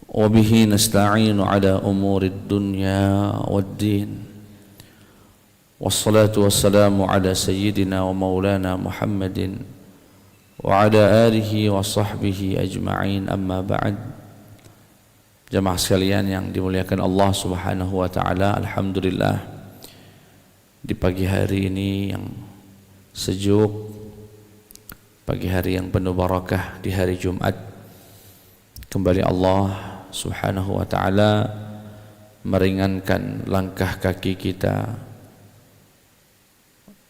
وبه نستعين على أمور الدنيا والدين والصلاة والسلام على سيدنا ومولانا محمد وعلى آله وصحبه أجمعين أما بعد. Jamaah sekalian yang dimuliakan Allah Subhanahu wa taala, alhamdulillah di pagi hari ini yang sejuk, pagi hari yang penuh barakah di hari Jumat, kembali Allah Subhanahu wa taala meringankan langkah kaki kita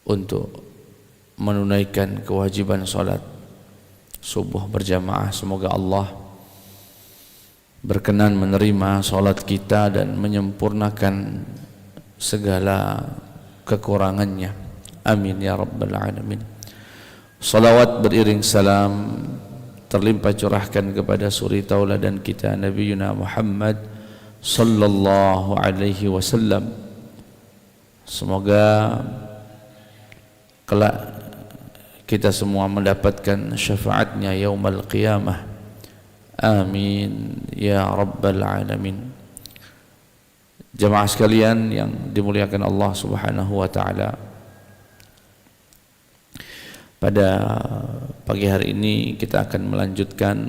untuk menunaikan kewajiban salat subuh berjamaah. Semoga Allah berkenan menerima salat kita dan menyempurnakan segala kekurangannya. Amin ya rabbal alamin. Salawat beriring salam terlimpah curahkan kepada suri tauladan kita Nabi Muhammad sallallahu alaihi wasallam. Semoga kelak kita semua mendapatkan syafaatnya yaumal qiyamah. Amin ya rabbal alamin. Jamaah sekalian yang dimuliakan Allah Subhanahu wa taala, pada pagi hari ini kita akan melanjutkan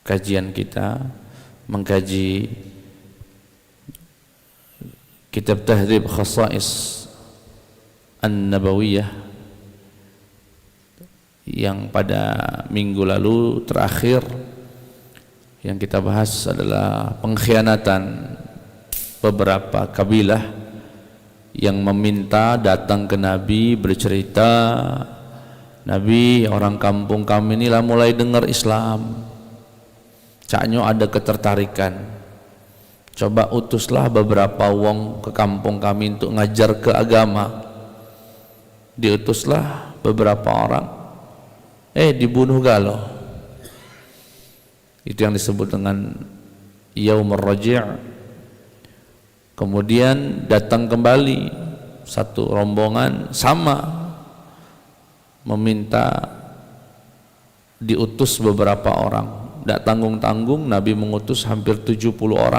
kajian kita mengkaji kitab Tahdhib Khasa'is An-Nabawiyah yang pada minggu lalu terakhir yang kita bahas adalah pengkhianatan beberapa kabilah yang meminta datang ke Nabi bercerita, Nabi, orang kampung kami ini lah mulai dengar Islam, caknyo ada ketertarikan, coba utuslah beberapa wong ke kampung kami untuk ngajar ke agama. Diutuslah beberapa orang, dibunuh galau. Itu yang disebut dengan Yaumur Raji'. Kemudian datang kembali satu rombongan sama meminta diutus beberapa orang. Tidak tanggung-tanggung Nabi mengutus hampir 70 orang